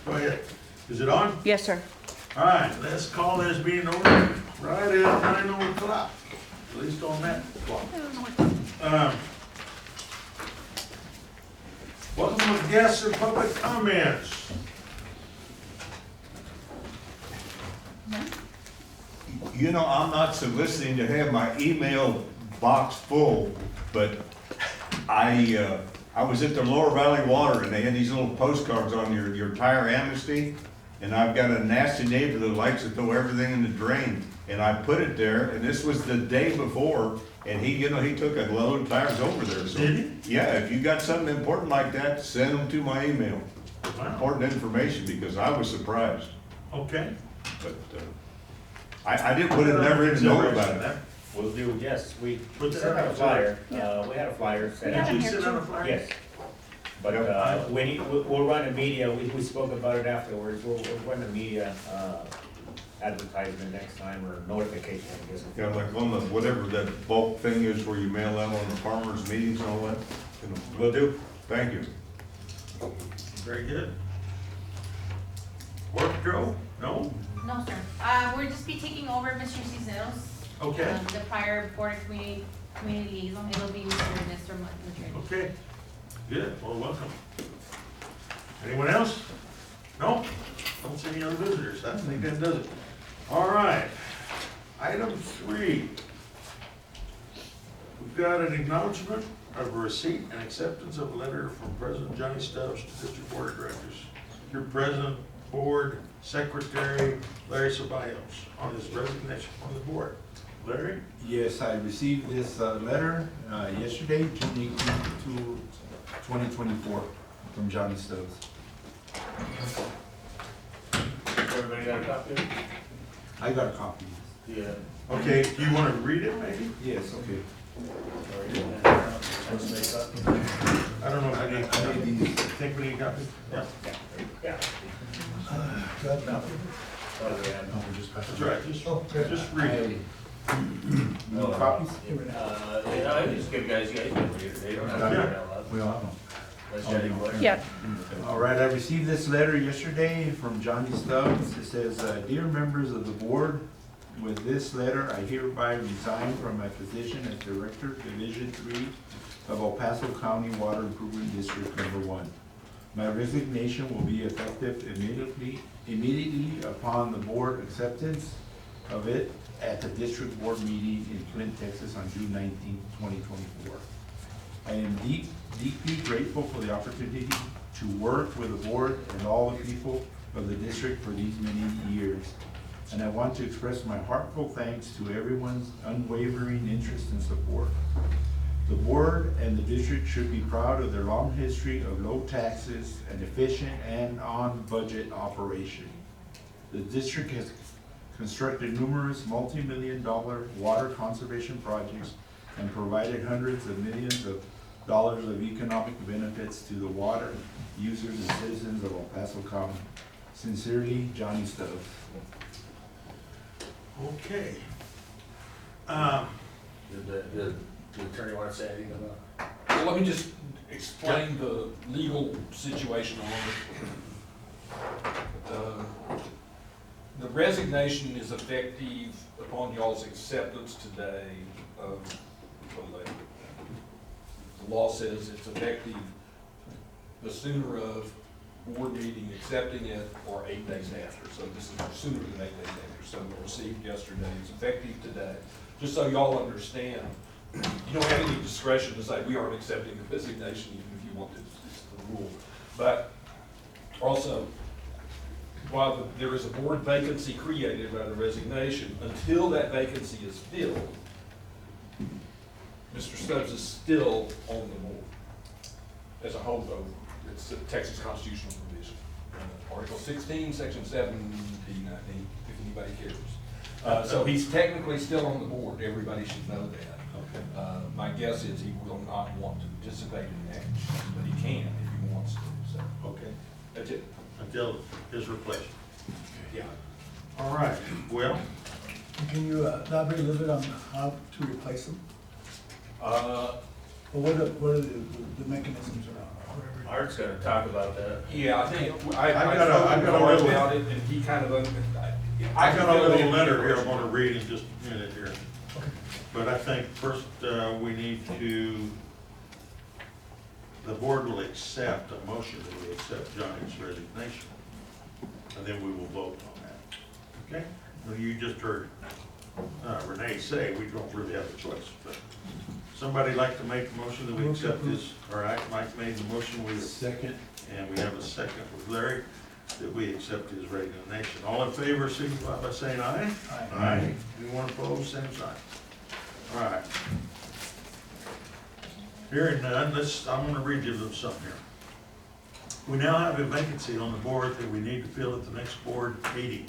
Go ahead. Is it on? Yes, sir. All right, let's call this meeting over right at 9:00, at least on that clock. Welcome with guests and public comments. You know, I'm not soliciting to have my email box full, but I was at the Lower Valley Water and they had these little postcards on your tire amnesty. And I've got a nasty neighbor that likes to throw everything in the drain. And I put it there, and this was the day before, and he took a load of tires over there. So, Did he? yeah, if you got something important like that, send them to my email. Wow. Important information, because I was surprised. Okay. But, I didn't put it never in to know about it. We'll do, yes, we Put sent that out on a flyer, Yeah. we had a flyer sent Yeah. out. Did you here sit on too. a flyer? Yes. But, we'll run a media, we spoke about it afterwards, we'll run a media, advertisement next time, or notification, I guess. Yeah, like on the, whatever that bulk thing is where you mail out on the farmers' meetings and all that. Will do. Thank you. Very good. Work, Joe? No? No, sir. We'll just be taking over Mr. Cisero's, Okay. the prior board of community liaison. It'll be Mr. Madrid. Okay. Good. Well, welcome. Anyone else? No? Don't see any other visitors. I think that does it. All right. Item 3. We've got an acknowledgement of a receipt and acceptance of a letter from President Johnny Stubbs to District Board of Directors. Your President, Board, Secretary, Larry Ceballos, on his resignation from the board. Larry? Yes, I received this letter yesterday, June 18th, 2024, from Johnny Stubbs. Everybody got a copy? I got a copy. Yeah. Okay, do you want to read it maybe? Yes, okay. I don't know if I need, I need these. think we need a copy? Yeah. Yeah. That's right, just read it. No copies? I just give guys, you guys can read it, they don't have to read it out loud. We all have them. Let's get it going. Yeah. All right, I received this letter yesterday from Johnny Stubbs. It says, "Dear members of the board, with this letter, I hereby resign from my position as Director, Division 3 of El Paso County Water Improvement District Number 1. My resignation will be effective immediately upon the board acceptance of it at the district board meeting in Flint, Texas on June 19, 2024. I am deeply grateful for the opportunity to work with the board and all the people of the district for these many years. And I want to express my heartfelt thanks to everyone's unwavering interest and support. The board and the district should be proud of their long history of low taxes and efficient and on-budget operation. The district has constructed numerous multi-million-dollar water conservation projects and provided hundreds of millions of dollars of economic benefits to the water users and citizens of El Paso County. Sincerely, Johnny Stubbs." Okay. Did the attorney want to say anything about? Well, let me just explain the legal situation on it. The resignation is effective upon y'all's acceptance today of the letter. The law says it's effective the sooner of board meeting accepting it or 8 days after. So this is sooner than 8 days after. So we received yesterday, it's effective today. Just so y'all understand, you don't have any discretion to say we aren't accepting the resignation even if you want to, it's the rule. But also, while there is a board vacancy created by the resignation, until that vacancy is filled, Mr. Stubbs is still on the board as a holdover. It's a Texas constitutional provision. Article 16, Section 17, I think, if anybody cares. So he's technically still on the board. Everybody should know that. Okay. My guess is he will not want to participate in that, but he can if he wants to. So Okay. that's it. Until his replacement. Yeah. All right. Well, Can you elaborate a little bit on how to replace them? Or what are the mechanisms or whatever? Art's gonna talk about that. Yeah, I think, I got spoke a with Art little- about it, and he kind of, I got a little can letter feel here the I'm gonna read in just a minute here. But I think first, we need to, the board will accept a motion that we accept Johnny's resignation. And then we will vote on that. Okay? Well, you just heard Renee say we don't really have a choice, but somebody like to make a motion that we accept this, all right, Mike made the motion, Second. and we have a second with Larry, that we accept his resignation. All in favor, signify by saying aye. Aye. Anyone opposed, same sign. All right. Hearing none, I'm gonna read you a little something here. We now have a vacancy on the board that we need to fill at the next board meeting.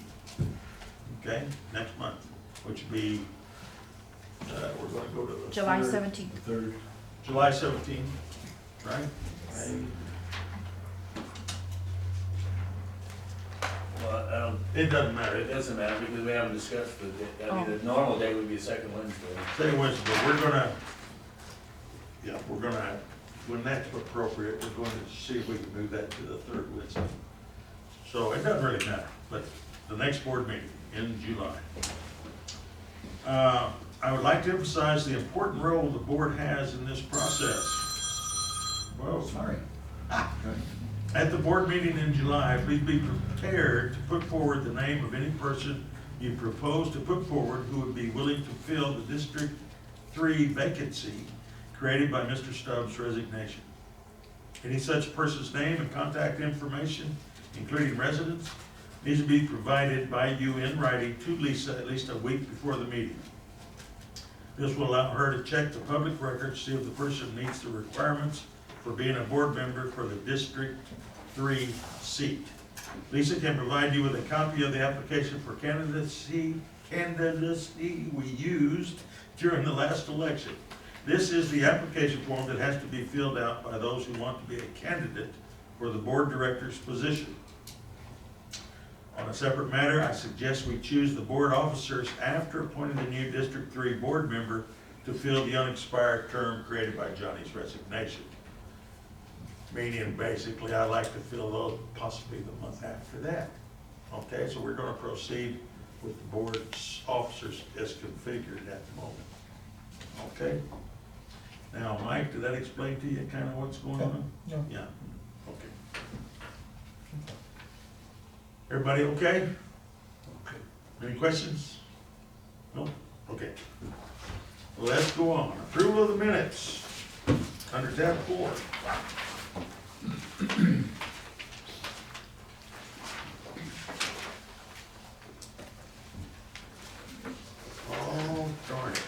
Okay, next month, which would be, we're gonna go to the. July third- 17th. Third. July 17th, right? Well, It doesn't matter. it doesn't matter because we haven't discussed the day. I mean, the normal day would be the second Wednesday. Say Wednesday, but we're gonna, when that's appropriate, we're going to see if we can move that to the third Wednesday. So it doesn't really matter, but the next board meeting in July. I would like to emphasize the important role the board has in this process. Whoa. Sorry. At the board meeting in July, please be prepared to put forward the name of any person you propose to put forward who would be willing to fill the District 3 vacancy created by Mr. Stubbs' resignation. Any such person's name and contact information, including residence, needs to be provided by you in writing to Lisa at least a week before the meeting. This will allow her to check the public records, see if the person meets the requirements for being a board member for the District 3 seat. Lisa can provide you with a copy of the application for candidacy we used during the last election. This is the application form that has to be filled out by those who want to be a candidate for the board director's position. On a separate matter, I suggest we choose the board officers after appointing the new District 3 board member to fill the unexpired term created by Johnny's resignation. Meaning, basically, I'd like to fill those possibly the month after that. Okay, so we're gonna proceed with the board's officers as configured at the moment. Okay? Now, Mike, did that explain to you kind of what's going on? Yeah. Yeah, okay. Everybody okay? Okay. Any questions? No? Okay. Let's go on. Approval of the minutes under tab 4. Oh, darn it.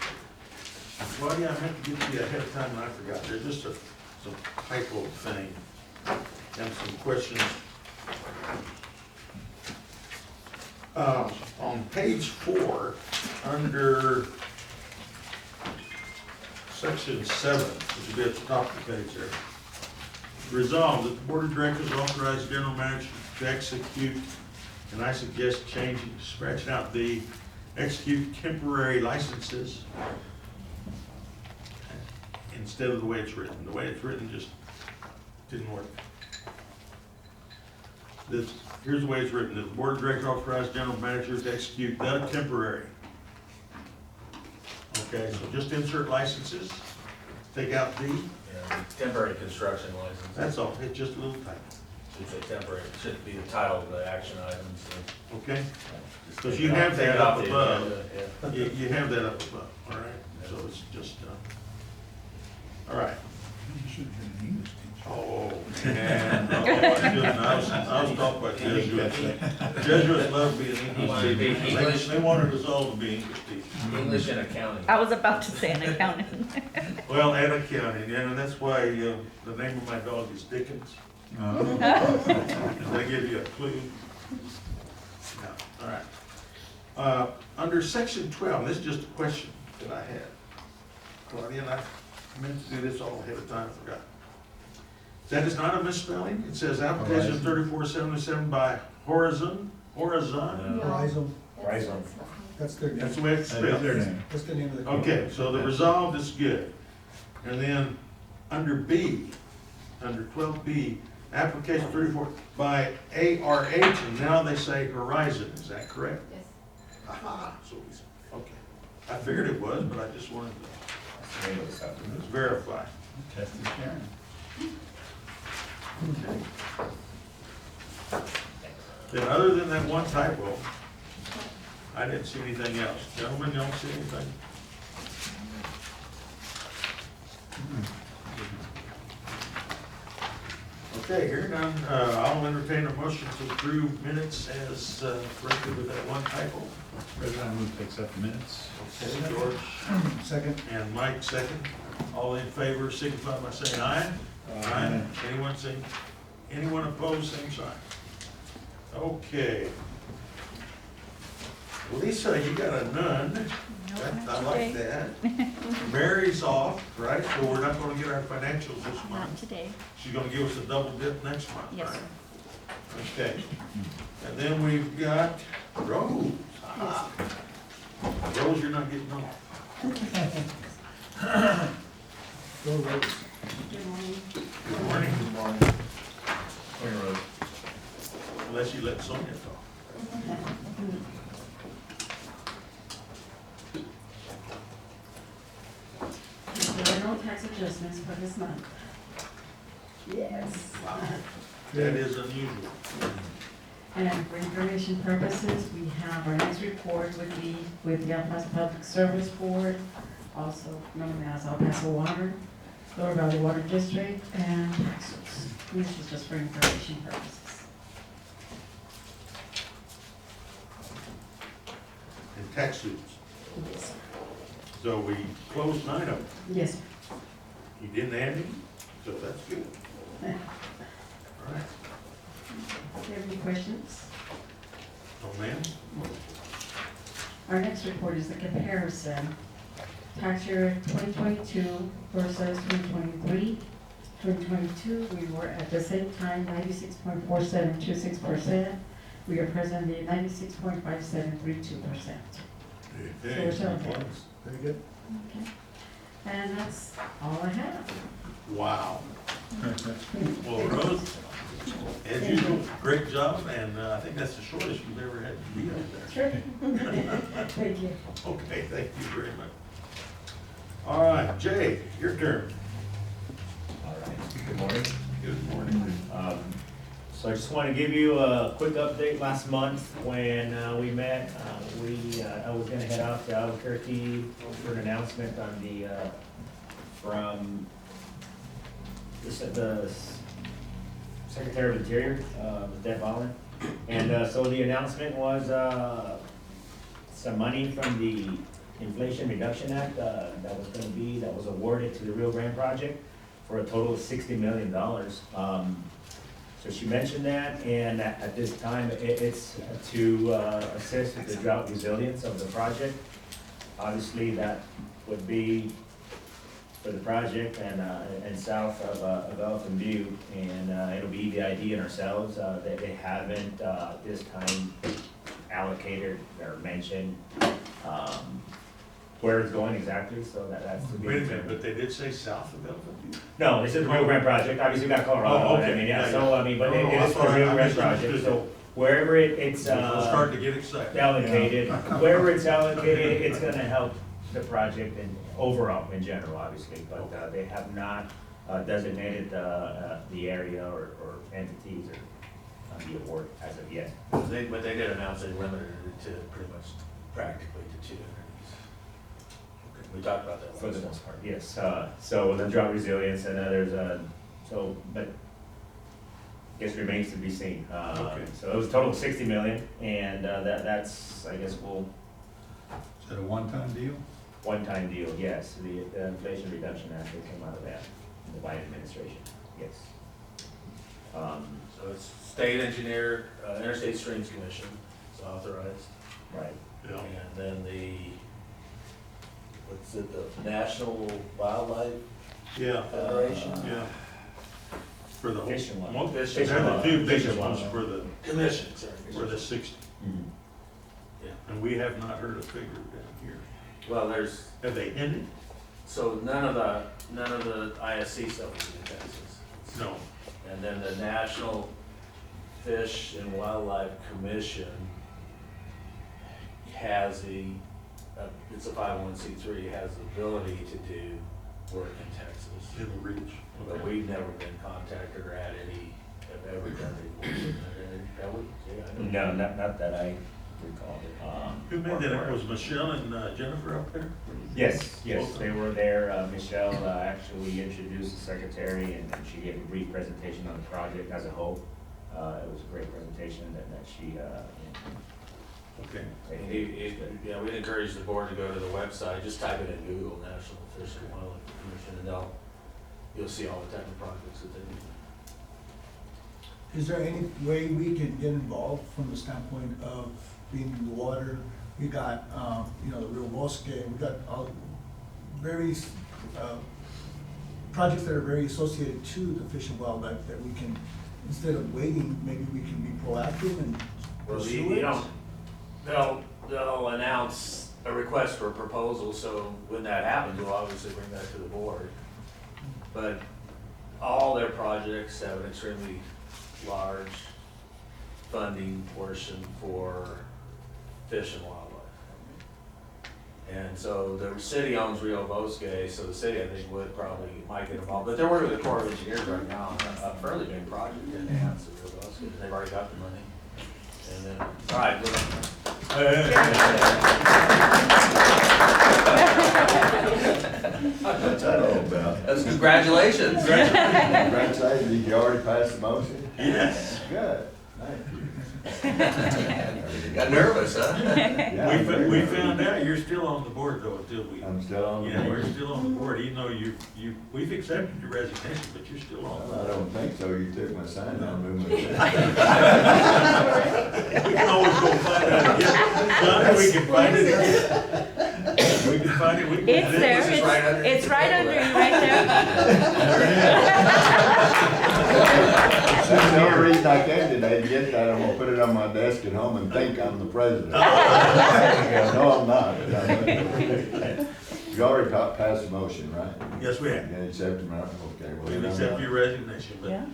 Well, yeah, I meant to get to you ahead of time and I forgot. There's just some typo thing and some questions. On page 4, under section 7, which would be at the top of the page there. Resolved that the board of directors authorize general manager to execute, and I suggest changing, scratching out the execute temporary licenses instead of the way it's written. The way it's written just didn't work. Here's the way it's written. The board of directors authorize general manager to execute the temporary. Okay, so just insert licenses, take out the, Yeah, temporary construction license. that's all, it's just a little typo, Should say temporary, it should be the title of the action items. So okay? just Because take you it have off- that take it up off the above. agenda, yeah. You have that up above, all right? So it's just, all right. You should have been an English teacher. Oh, man, no, I was talking about Jesuits. Jesuits love being English Wanted to be teachers. English. They wanted us all to be English teachers. English and accounting. I was about to say an accountant. Well, and accounting, and that's why the name of my dog is Dickens. Did I give you a clue? No, all right. Under section 12, this is just a question that I had. Claudia, and I meant to do this all ahead of time, I forgot. That is not a misspelling. It says application 3477 by Horizon. Horizon, Horizon. that's their That's the name, way it's spelled. that's the name of the company. Okay, so the resolved is good. And then under B, under 12B, application 34 by ARH, and now they say Horizon, is that correct? Yes. Aha, so okay. I figured it was, but I just wanted to let's verify. Test is sharing. Then other than that one typo, I didn't see anything else. Gentlemen, you don't see anything? Okay, hearing none, I'll entertain a motion to approve minutes as corrected with that one typo. President, I move to accept the minutes. Okay, George Second. and Mike second. All in favor, signify by saying aye. Aye. Anyone opposed, same sign. Okay. Lisa, you got a none. I like that. Mary's off, right? So we're not gonna get our financials this Not month. today. She's gonna give us a double dip next month, Yes, right? sir. Okay. And then we've got Rose. Ah. Rose, you're not getting off. Go Rose. Good morning. Good morning. Rose. Unless you let Sonia talk. There are no tax adjustments for this month. Yes. Wow. That is unusual. And for information purposes, we have our next report would be with the El Paso Public Service Board, also known as El Paso Water, Lower Valley Water District, and taxes. This is just for information purposes. And tax suits. Yes, sir. So we closed 9 of them. Yes, sir. You didn't add any, so that's good. All right. Do you have any questions? No, ma'am? Our next report is the comparison. Tax year 2022 versus 2023. 2022, we were at the same time 96.4726%. We are presently at 96.5732%. So we're still okay. Very good. Okay. And that's all I have. Wow. Well, Rose, as usual, great job, and I think that's the shortest you've ever had to be out there. Sure. Thank you. Okay, thank you very much. All right, Jay, your turn. All right, good morning. Good morning. So I just want to give you a quick update. Last month when we met, I was gonna head out to Albuquerque for an announcement on the, from the Secretary of Interior, Deb Allen. And so the announcement was some money from the Inflation Reduction Act that was awarded to the Rio Grande project for a total of $60 million. So she mentioned that, and at this time, it's to assist with the drought resilience of the project. Obviously, that would be for the project and south of Elephant View, and it'll be EPCWID and ourselves. They haven't this time allocated or mentioned where it's going exactly, so that's to be. Wait a minute, but they did say south of Elephant View? No, this is the Rio Grande project, obviously we got Colorado, Oh, but I okay. mean, yeah, Yeah, so, yeah. I mean, but No, it I is for thought the Rio I Grande misunderstood project, it. so wherever it's, We'll start to get excited. allocated, wherever it's allocated, it's gonna help the project in, overall, in general, obviously, but, they have not, designated, the area or entities or, the award as of yet. But they did announce they limited it to pretty much practically to 2 entities. We talked about that For the last most part, yes, so the drought resilience and others, so, but guess remains to be seen. Okay. So it was a total of 60 million, and, that's, I guess, Is that a one-time deal? one-time deal, yes, the Inflation Reduction Act that came out of that, the Biden administration, yes. So it's state engineer, Interstate Streams Commission is authorized. Right. Yeah. And then what's it, the National Wildlife Yeah, Federation? yeah. For the whole. Fish and Well, Wildlife. Fish Fish and and the two Wildlife. biggest Fish and ones Wildlife. Commission, sorry. for the 60, Mhm. Yeah. and we have not heard a figure down here. Well, there's, Have they ended? so none of the ISC stuff is in Texas. No. And then the National Fish and Wildlife Commission has it's a 501c3, has the ability to do work in Texas. In the reach. But we've never been contacted or had have ever done any work. Have we? Yeah, I know. No, not that I recall. Who made that up? Was Michelle and Jennifer up there? Yes, they were there. Michelle actually introduced the secretary and she gave a brief presentation on the project as a whole. It was a great presentation that she, Okay. Yeah, we'd encourage the board to go to the website, just type it in Google, National Fish and Wildlife Commission, and you'll see all the type of projects that they do. Is there any way we can get involved from the standpoint of being in the water? We got, the Rio Bosque, we got all very, projects that are very associated to the fish and wildlife that we can, instead of waiting, maybe we can be proactive and Well, pursue it? they'll announce a request for a proposal, so when that happens, we'll obviously bring that to the board. But all their projects have an extremely large funding portion for fish and wildlife. And so the city owns Rio Bosque, so the city, I think, might get involved. But they're working with the Corps of Engineers right now on a fairly big project to enhance the Rio Bosque. They've already got the money. And then, all right, What's that all about? that's congratulations. Congratulations, did you already pass the motion? Yes. Good, thank you. Got nervous, huh? Yeah, I'm very We nervous. found out you're still on the board though, until we. I'm still on the Yeah, board. you're still on the board, even though we've accepted your resignation, but you're still on. Well, I don't think so, you took my sign down, moved my. We can always go find out again. Johnny, we can find it again. We can find it, we can. It's there, This is right under it's your right table under there. you, right That's the only reason I came today to get that, I'm gonna put it on my desk at home and think I'm the president. No, I'm not. You already passed the motion, right? Yes, we have. You accepted my, okay, well. We then I'm accept not. your resignation, but. there.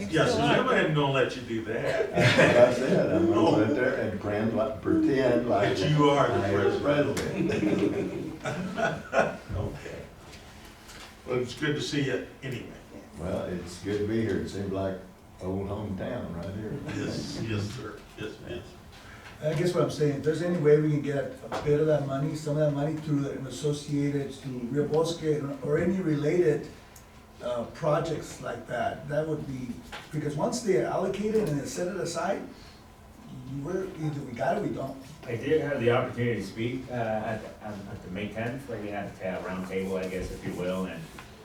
Yeah, so Jim ain't gonna let you do that. That's what I said, I'm gonna sit there and pretend like That you are the I am president. president. Okay. Well, it's good to see you anyway. Well, it's good to be here, it seems like old hometown right here. Yes, sir. Yes, yes. I guess what I'm saying, if there's any way we can get a bit of that money, some of that money through an associated to Rio Bosque or any related projects like that, that would be, because once they allocate it and they set it aside, either we got it or we don't. I did have the opportunity to speak at the May 10th, where we had a round table, I guess, if you will,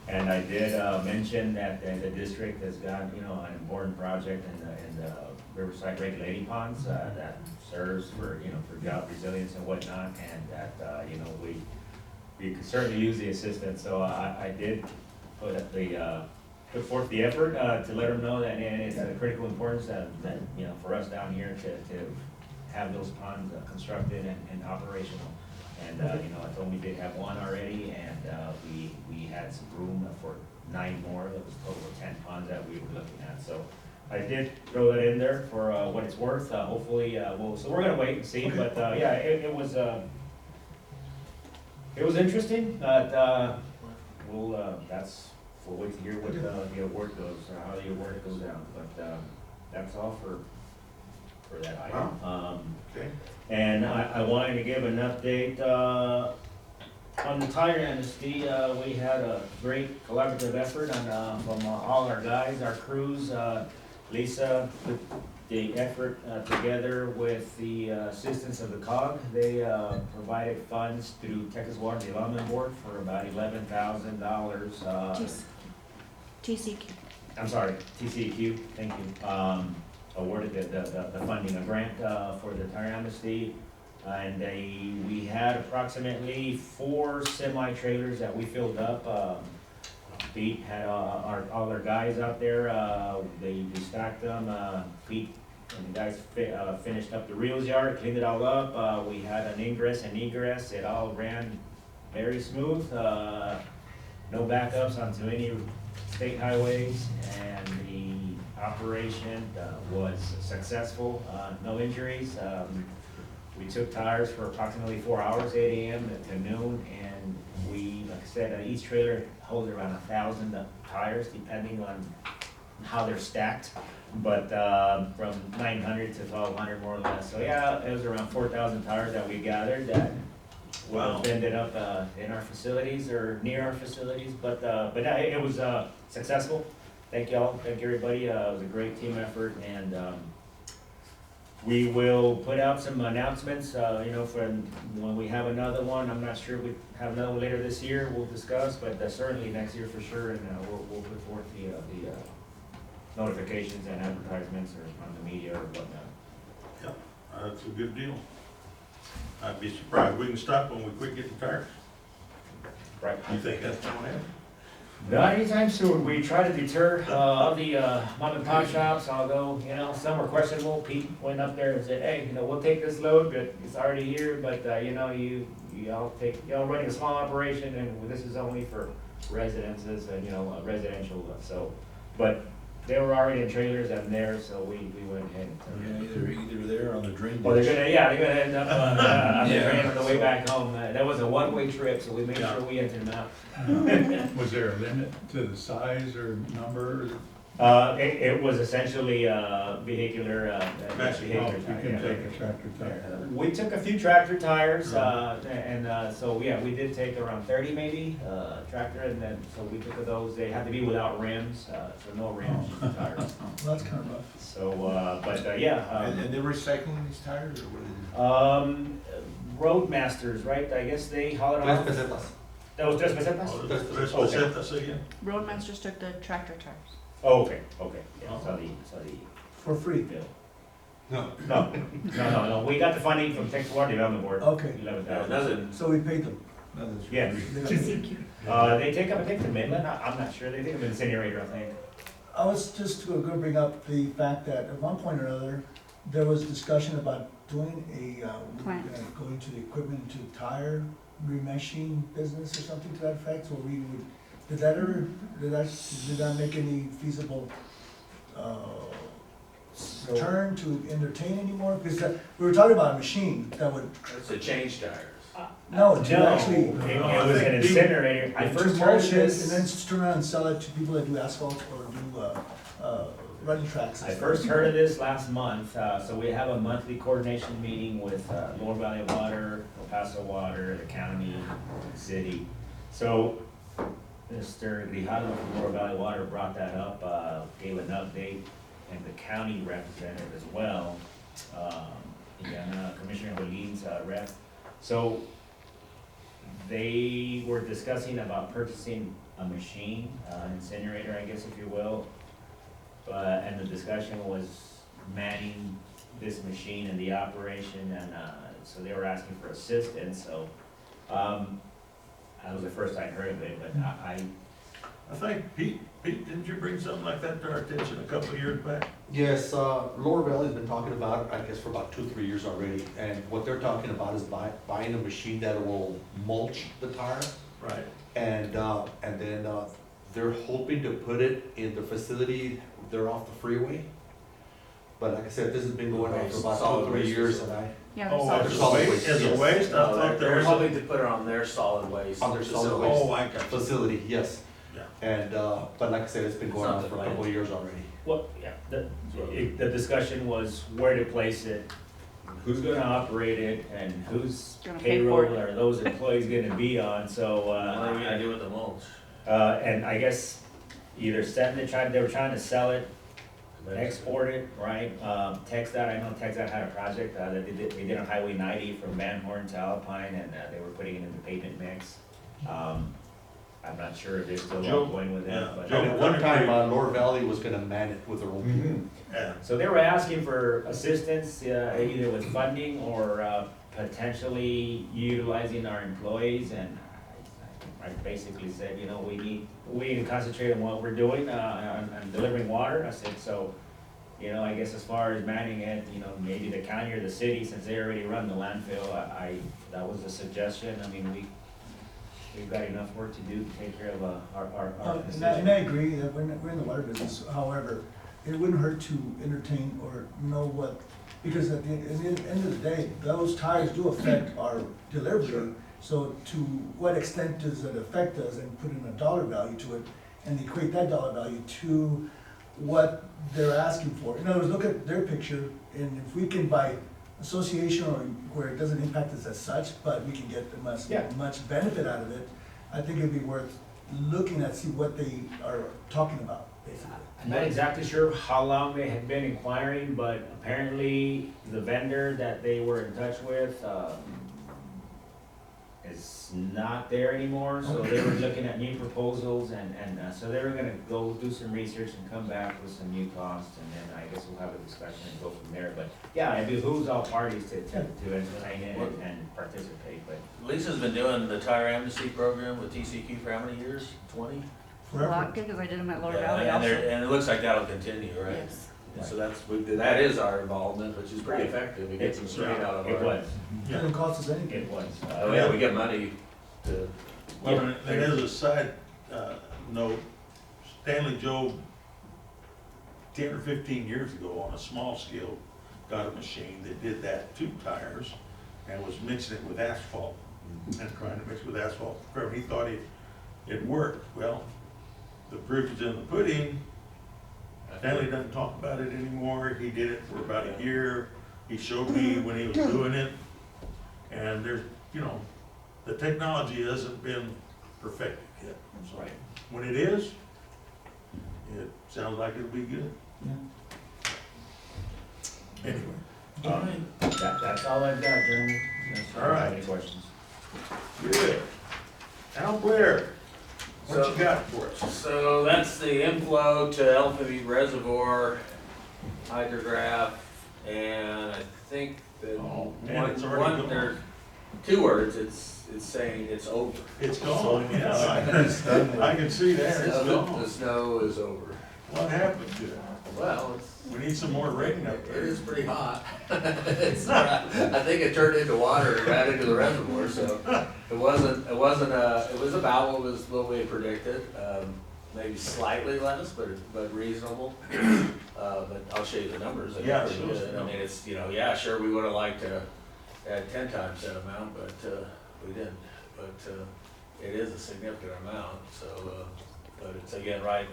and I did mention that the district has got, an important project in the Riverside regulating ponds that serves for drought resilience and whatnot, and that, we could certainly use the assistance, so I did put forth the effort to let them know that, and it's a critical importance that for us down here to have those ponds constructed and operational. And, I told them we did have one already, and we had some room for 9 more. That was a total of 10 ponds that we were looking at. So I did throw that in there for what it's worth. Hopefully, so we're gonna wait and see. But yeah, it was interesting. But we'll wait to hear what the award goes, how the award goes down. But that's all for that item. Okay. And I wanted to give an update on the tire amnesty. We had a great collaborative effort from all our guys, our crews. Lisa put the effort together with the assistance of the COG. They provided funds through Texas Water Development Board for about $11,000. TCQ. I'm sorry, TCQ, thank you. Awarded the funding, a grant for the tire amnesty. And we had approximately 4 semi-trailers that we filled up. Pete had all our guys out there. They stacked them. Pete and the guys finished up the reels yard, cleaned it all up. We had an ingress and egress. It all ran very smooth. No backups onto any state highways, and operation was successful, no injuries. We took tires for approximately 4 hours, 8 AM to noon, and we, like I said, each trailer holds around 1,000 tires, depending on how they're stacked. But from 900 to 1,200 more or less. So yeah, it was around 4,000 tires that we gathered that would have ended up in our facilities or near our facilities. But it was successful. Thank y'all, thank everybody. It was a great team effort, and we will put out some announcements, you know, for when we have another one. I'm not sure if we have another one later this year, we'll discuss, but certainly next year for sure, and we'll put forth the notifications and advertisements or on the media or whatnot. Yep, that's a good deal. I'd be surprised, we can stop when we quit getting tires. Right. You think that's gonna happen? Not anytime soon. We try to deter all the mom and pop shops, although, you know, some were questionable. Pete went up there and said, hey, you know, we'll take this load, but it's already here, but, you know, y'all running a small operation, and this is only for residences and, you know, residential, so, but they were already in trailers and there, so we went ahead and took it. Yeah, either there or on the drain Well, ditch. they're gonna end up on the Yeah. train on the way back home. That was a one-way trip, so we made sure we emptied them out. Was there a limit to the size or number? It was essentially vehicular, vehicular You tire, can yeah. take a tractor tire. We took a few tractor tires, so yeah, we did take around 30 maybe, tractor, and then, so we took those. They had to be without rims, so no rims, just tires. Well, that's kind of rough. So, but yeah. And they're recycling these tires, or what is it? Roadmasters, right? I guess they haul it off. That was tres pesetas? Oh, that's Okay. what said this again? Roadmasters took the tractor tires. Oh, okay, yeah, so the For free. bill. No. No, we got the funding from Texas Water Development Board. Okay. 11,000. Doesn't, So we paid them. Yes. TCQ. They take up, I think, the Midland, I'm not sure, they take up incinerator, I think. I was just going to bring up the fact that at one point or another, there was discussion about doing Plant. going to the equipment to tire remeshing business or something to that effect, where we would, did that make any feasible, turn to entertain anymore? Because we were talking about a machine that would, it's a change tires. no, to actually. It was an incinerator. I first to heard mulch it this. and then just turn around and sell it to people that do asphalt or do, running tracks. and I stuff. first heard of this last month, so we have a monthly coordination meeting with Lower Valley Water, El Paso Water, the county, city. So Mr. Grijalva from Lower Valley Water brought that up, gave an update, and the county representative as well, Commissioner Jolin's rep. So they were discussing about purchasing a machine, an incinerator, I guess if you will. And the discussion was manning this machine and the operation, and so they were asking for assistance, so that was the first I'd heard of it, but I I think, Pete, didn't you bring something like that to our attention a couple of years back? Yes, Lower Valley's been talking about it, I guess, for about 2-3 years already, and what they're talking about is buying a machine that will mulch the tire, Right. and then they're hoping to put it in the facility, they're off the freeway. But like I said, this has been going on for about Solid 2-3 waste years, facility. and I, Yeah, Oh, there's as a solid waste, waste, as a yes. waste, I No, thought there they're was. hoping to put it on their solid waste. On their solid facility. waste. Oh, I got you. facility, yes. Yeah. And, but like I said, it's been going on It's for not a the couple of years already. well, yeah, the discussion was where to place it, who's gonna operate it, and whose Gonna pay for payroll it. are those employees gonna be on, so, What are we gonna do with the mulch? and I guess either they were trying to sell it, export it, right? TxDOT, I know TxDOT had a project, that they did on Highway 90 from Van Horn to Alpine, and they were putting it in the pavement mix. I'm not sure if they're still Joe, going with yeah, that, but. Joe, And at one time, Lower Valley was gonna man it with their own people. Yeah. So they were asking for assistance, either with funding or potentially utilizing our employees, and I basically said, you know, we need to concentrate on what we're doing, on delivering water. I said, so, you know, I guess as far as manning it, you know, maybe the county or the city, since they already run the landfill, that was a suggestion. I mean, we've got enough work to do to take care of our And I position. agree that we're in the water business, however, it wouldn't hurt to entertain or know what, because at the end of the day, those tires do affect our delivery. So to what extent does it affect us, and put in a dollar value to it, and equate that dollar value to what they're asking for. In other words, look at their picture, and if we can by association, or where it doesn't impact us as such, but we can get much benefit out of it, I think it'd be worth looking at, see what they are talking about, basically. I'm not exactly sure how long they had been inquiring, but apparently the vendor that they were in touch with, is not there anymore, so they were looking at new proposals, and so they were gonna go do some research and come back with some new costs, and then I guess we'll have a discussion and go from there, but yeah, it behooves all parties to entertain it and participate, but. Lisa's been doing the tire amnesty program with TCQ for how many years? 20? Well, because I did them at Lower Yeah, Valley and also. and it looks like that'll continue, right? Yes. So that is our involvement, which is pretty effective. It gets them straight out of our. It was, It doesn't cost us anything. it was. Oh, yeah, we get money to. Well, and as a side note, Stanley Joe, 10 or 15 years ago, on a small scale, got a machine that did that to tires and was mixing it with asphalt and trying to mix with asphalt. He thought it worked. Well, the proof is in the pudding. Stanley doesn't talk about it anymore. He did it for about a year. He showed me when he was doing it. And there's, the technology hasn't been perfected yet. So when it is, it sounds like it'll be good. Anyway. That's all I've got, Jeremy. All right. Any questions? Good. Al Blair, what you got for us? So that's the inflow to Elephant Butte Reservoir, hydrograph, and I think that it's already gone. there's 2 words, it's saying it's over. It's gone, yeah. I can see that, it's gone. The snow is over. What happened to it? Well, We need some more rain up it there. is pretty hot. I think it turned into water and ran into the reservoir, so it was about what we had predicted. Maybe slightly less, but reasonable. But I'll show you the numbers. I think Yeah, pretty show us good. the I mean, it's, sure, we would have liked to add 10 times that amount, but we didn't. But it is a significant amount, so, but it's again, right,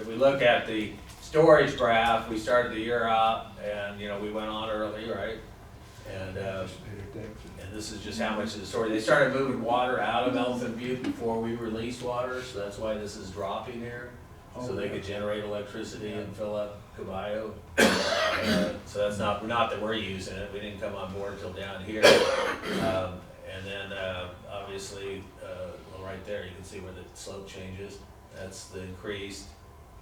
we look at the storage graph, we started the year out, and, we went on early, right? And this is just how much of the story. They started moving water out of Elephant Butte before we released water, so that's why this is dropping here. So they could generate electricity and fill up Caballo. So that's not that we're using it, we didn't come on board until down here. And then, obviously, right there, you can see where the slope changes, that's the increased.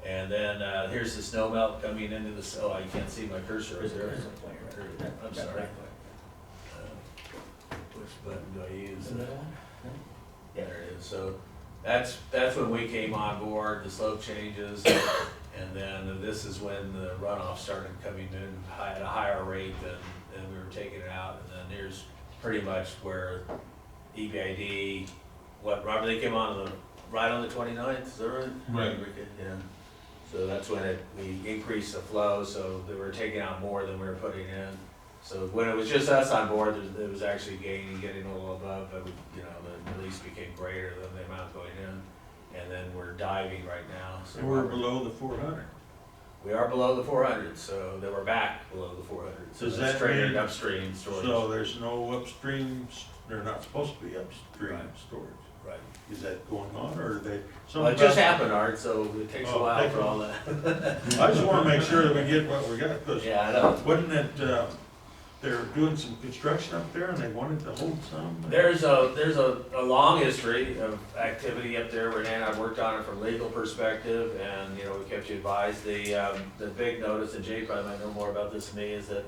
And then, here's the snow melt coming into the, you can't see my cursor right there. I'm sorry. Which button do I use? The middle one? Yeah, there it is. So that's when we came on board, the slope changes, and then this is when the runoff started coming in at a higher rate than we were taking it out. And then here's pretty much where EPID, Robert, they came on right on the 29th, is that right? Right. Yeah. So that's when we increased the flow, so they were taking out more than we were putting in. So when it was just us on board, it was actually getting a little above, but the release became greater than the amount going in. And then we're diving right now. So And we're below the 400. We are below the 400, so then we're back below the 400. So Does that's that triggered mean- upstream storage. So there's no upstream, they're not supposed to be upstream Right. storage. Right. Is that going on, or are they? Well, it just happened, Art, so it takes a while for all that. I just wanna make sure that we get what we got, because Yeah, I know. wasn't it, they're doing some construction up there and they wanted to hold some? There's a long history of activity up there. Renee and I worked on it from a legal perspective, and, we kept you advised. The big notice, and Jay probably might know more about this than me, is that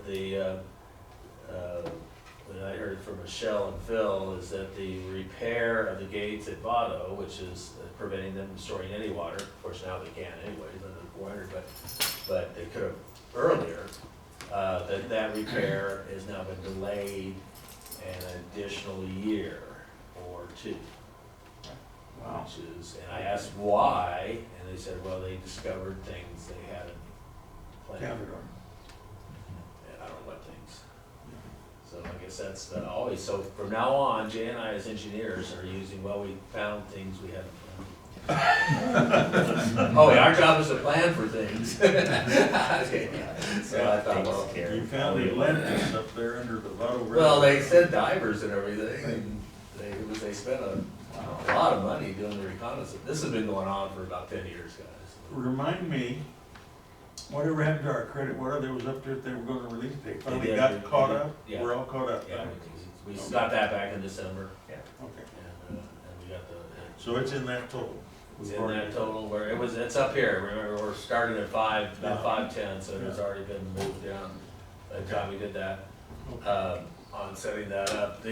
what I heard from Michelle and Phil is that the repair of the gates at Vado, which is preventing them from storing any water, of course now they can anyways under the 400, but they could have earlier, that repair has now been delayed an additional year or 2. Wow. which is, and I asked why, and they said, well, they discovered things they hadn't planned. Counted on. And I don't know what things. So I guess that's always, so from now on, Jay and I as engineers are using, well, we found things we hadn't planned. Oh, yeah, our job is to plan for things. So I thought, well, You found Atlantis up there under the Vado River. well, they said divers and everything, and they spent a lot of money doing the reconnaissance. This has been going on for about 10 years, guys. Remind me, whatever happened to our credit water that was up there that they were gonna release, they finally did, got caught up? yeah. We're all caught up. Yeah, we got that back in December, Okay, and we got the, so it's in that total. it's in that total where it's up here. Remember, we're starting at about 510, so it's already been moved down by the time we did that, on setting that up.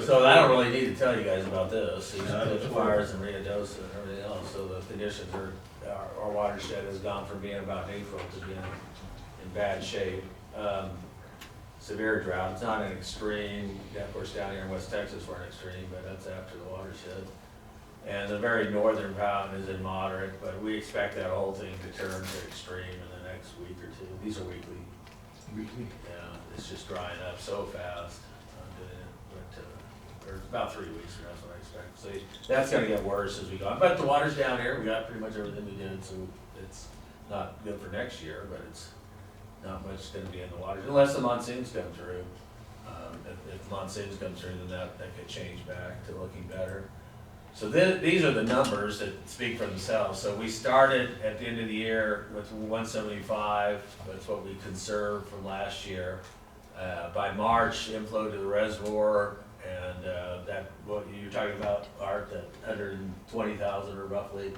So I don't really need to tell you guys about this. These the fires in Rio Dosa and everything else, so the conditions our watershed has gone from being about neutral to being in bad shape. Severe drought, it's not an extreme, of course down here in West Texas we're an extreme, but that's after the watershed. And the very northern pound is in moderate, but we expect that whole thing to turn to extreme in the next week or two. These are weekly. Weekly. Yeah, it's just drying up so fast. Or about 3 weeks, or that's what I expect. So that's gonna get worse as we go. But the water's down here, we got pretty much everything we did, so it's not good for next year, but it's not much gonna be in the water, unless the monsoons come through. If monsoons come through, then that could change back to looking better. So these are the numbers that speak for themselves. So we started at the end of the year with 175, that's what we conserved from last year. By March, inflow to the reservoir, and that, what you're talking about, Art, that 120,000 or roughly,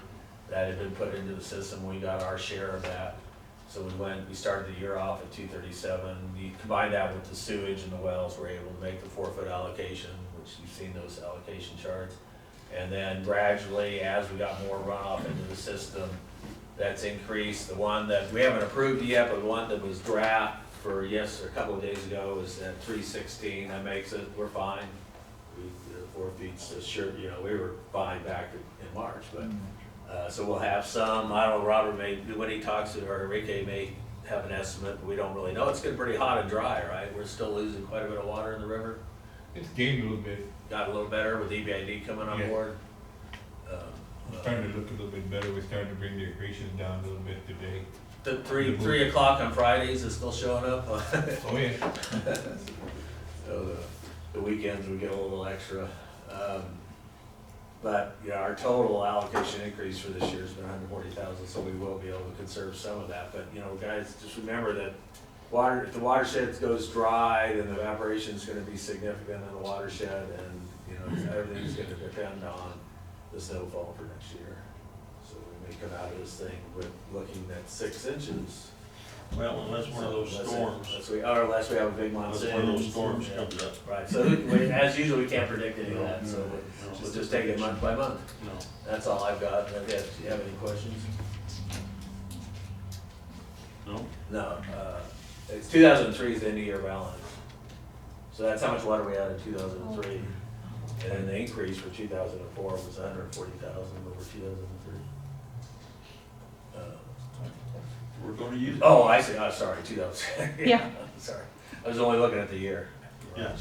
that had been put into the system, we got our share of that. So we started the year off at 237. You combine that with the sewage and the wells, we're able to make the 4-foot allocation, which you've seen those allocation charts. And then gradually, as we got more runoff into the system, that's increased. The one that we haven't approved yet, but the one that was draft for a couple of days ago is at 316. That makes it, we're fine. We 4 feet's sure, we were fine back in March, but so we'll have some. I don't know, Robert may, when he talks to her, Enrique may have an estimate, but we don't really know. It's getting pretty hot and dry, right? We're still losing quite a bit of water in the river. It's gained a little bit. Got a little better with EPCWID coming on Yeah. board. It's starting to look a little bit better. We're starting to bring the accretion down a little bit today. The 3 o'clock on Fridays is still showing up. Oh, yeah. So the weekends we get a little extra. But our total allocation increase for this year has been 140,000, so we will be able to conserve some of that. But guys, just remember that if the watershed goes dry, then the evaporation is going to be significant in the watershed, and everything's going to depend on the snowfall for next year. So we may come out of this thing with looking at 6 inches. Well, unless one of those storms. Unless we have a big monsoon. Unless one of those storms comes up. Right, so as usual, we can't predict any of that, so we'll just take it month by month. No. That's all I've got. Do you have any questions? No? No, it's 2003 is the end of year balance. So that's how much water we had in 2003. And then the increase for 2004 was 140,000 over 2003. We're gonna use it. Oh, I see, oh, sorry, 2000. Yeah. Sorry, I was only looking at the year. Yeah.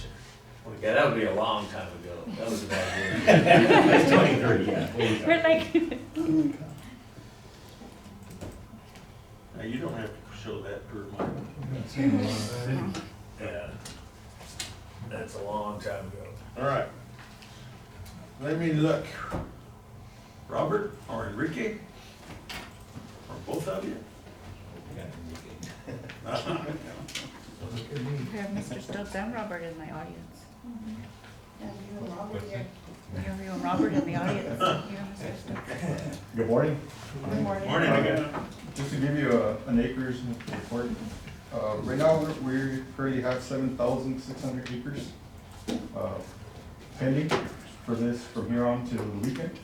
Yeah, that would be a long time ago. That was about a year. It's 23, yeah. We're like, Now, you don't have to show that to remind me. Yeah. That's a long time ago. All right. Let me look. Robert or Enrique? Or both of you? we have Mr. Stokes and Robert in the audience. We have you and Robert in the audience. You and Mr. Stokes. Good morning. Good morning. Morning again. Just to give you an acres report, right now we currently have 7,600 acres pending for this from here on to the weekend.